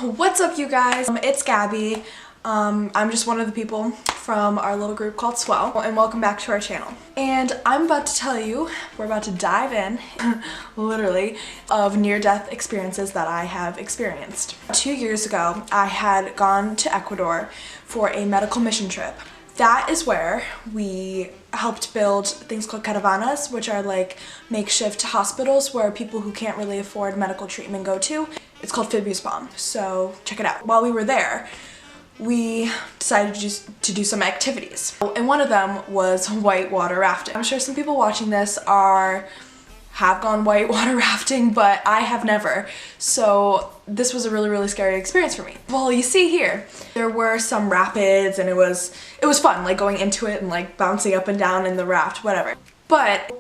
What's up, you guys? It's Gabby. I'm just one of the people from our little group called Swell, and welcome back to our channel. And I'm about to tell you, we're about to dive in, literally, of near-death experiences that I have experienced. 2 years ago, I had gone to Ecuador for a medical mission trip. That is where we helped build things called caravanas, which are like makeshift hospitals where people who can't really afford medical treatment go to. It's called Bomb. So check it out. While we were there, we decided to do some activities. And one of them was whitewater rafting. I'm sure some people watching this have gone whitewater rafting, but I have never. So this was a really scary experience for me. Well, you see here, there were some rapids and it was fun, like going into it and like bouncing up and down in the raft, whatever. But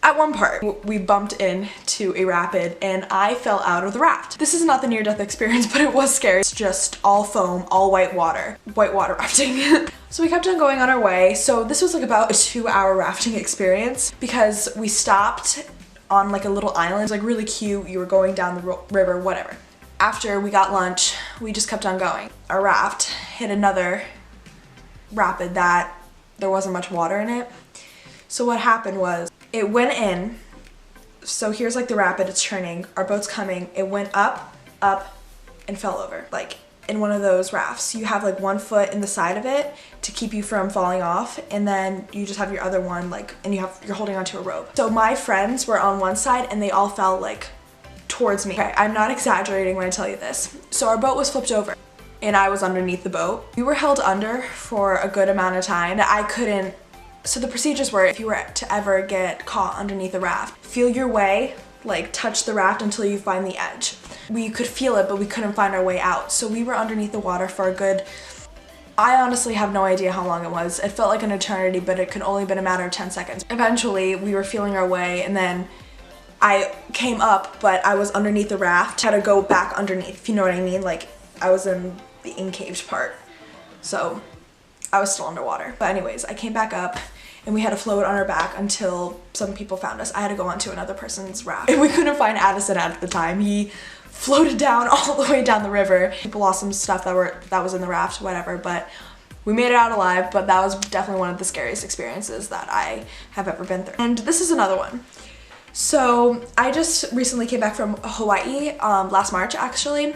at one part, we bumped into a rapid and I fell out of the raft. This is not the near-death experience, but it was scary. It's just all foam, all whitewater rafting. So we kept on going on our way. So this was like about a 2-hour rafting experience because we stopped on like a little island. It was like really cute. You were going down the river, whatever. After we got lunch, we just kept on going. Our raft hit another rapid that there wasn't much water in it. So what happened was it went in. So here's like the rapid, it's churning. Our boat's coming. It went up, and fell over. Like in one of those rafts, you have like one foot in the side of it to keep you from falling off, and then you just have your other one like, and you're holding onto a rope. So my friends were on one side and they all fell like towards me. Okay, I'm not exaggerating when I tell you this. So our boat was flipped over and I was underneath the boat. We were held under for a good amount of time. So the procedures were, if you were to ever get caught underneath a raft, feel your way, like touch the raft until you find the edge. We could feel it, but we couldn't find our way out. So we were underneath the water for a good, I honestly have no idea how long it was. It felt like an eternity, but it could only been a matter of 10 seconds. Eventually, we were feeling our way, and then I came up, but I was underneath the raft. I had to go back underneath, if you know what I mean. Like, I was in the encaged part. So I was still underwater. But anyways, I came back up and we had to float on our back until some people found us. I had to go onto another person's raft. And we couldn't find Addison at the time. He floated down all the way down the river. People lost some stuff that was in the raft, whatever, but we made it out alive. But that was definitely one of the scariest experiences that I have ever been through. And this is another one. So I just recently came back from Hawaii, last March actually.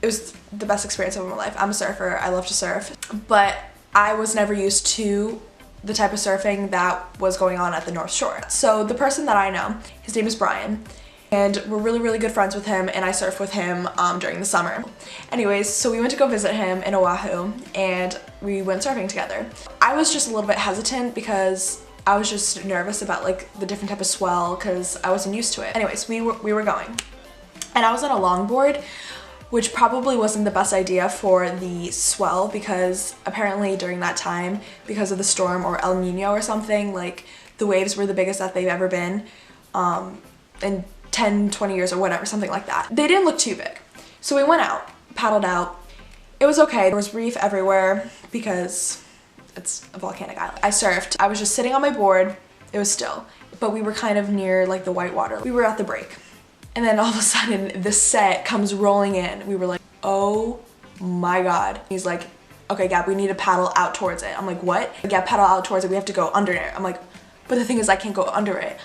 It was the best experience of my life. I'm a surfer, I love to surf, but I was never used to the type of surfing that was going on at the North Shore. So the person that I know, his name is Brian, and we're really good friends with him, and I surf with him during the summer. Anyways, so we went to go visit him in Oahu and we went surfing together. I was just a little bit hesitant because I was just nervous about like the different type of swell because I wasn't used to it. Anyways, we were going and I was on a longboard, which probably wasn't the best idea for the swell because apparently during that time, because of the storm or El Nino or something, like the waves were the biggest that they've ever been in 10, 20 years or whatever, something like that. They didn't look too big. So we went out, paddled out. It was okay. There was reef everywhere because it's a volcanic island. I surfed. I was just sitting on my board. It was still, but we were kind of near like the whitewater. We were at the break. And then all of a sudden, the set comes rolling in. We were like, oh my God. He's like, okay, Gab, we need to paddle out towards it. I'm like, what? Yeah, paddle out towards it. We have to go under it. I'm like, but the thing is, I can't go under it.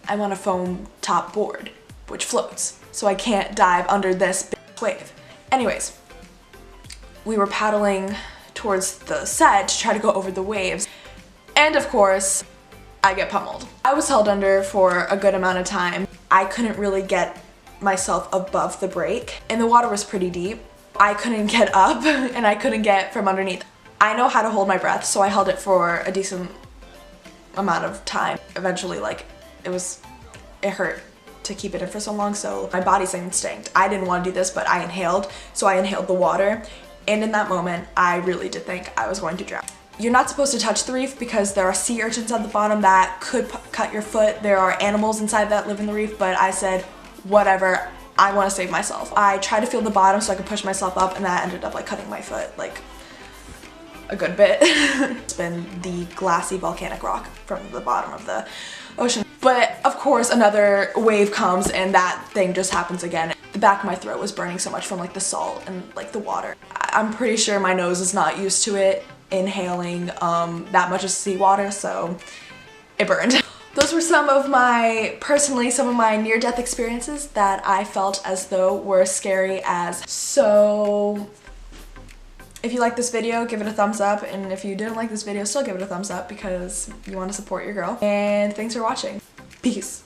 I'm on a foam top board, which floats. So I can't dive under this big wave. Anyways, we were paddling towards the set to try to go over the waves. And of course, I get pummeled. I was held under for a good amount of time. I couldn't really get myself above the break and the water was pretty deep. I couldn't get up and I couldn't get from underneath. I know how to hold my breath, so I held it for a decent amount of time. Eventually, like, it hurt to keep it in for so long, so my body's instinct. I didn't want to do this, but I inhaled, so I inhaled the water. And in that moment, I really did think I was going to drown. You're not supposed to touch the reef because there are sea urchins at the bottom that could cut your foot. There are animals inside that live in the reef, but I said, whatever, I want to save myself. I tried to feel the bottom so I could push myself up, and that ended up like cutting my foot like a good bit. It's been the glassy volcanic rock from the bottom of the ocean. But of course another wave comes and that thing just happens again. The back of my throat was burning so much from like the salt and like the water. I'm pretty sure my nose is not used to it inhaling that much of seawater, so it burned. Those were some of my near-death experiences that I felt as though were scary as. So if you like this video, give it a thumbs up, and if you didn't like this video, still give it a thumbs up because you want to support your girl. And thanks for watching. Peace.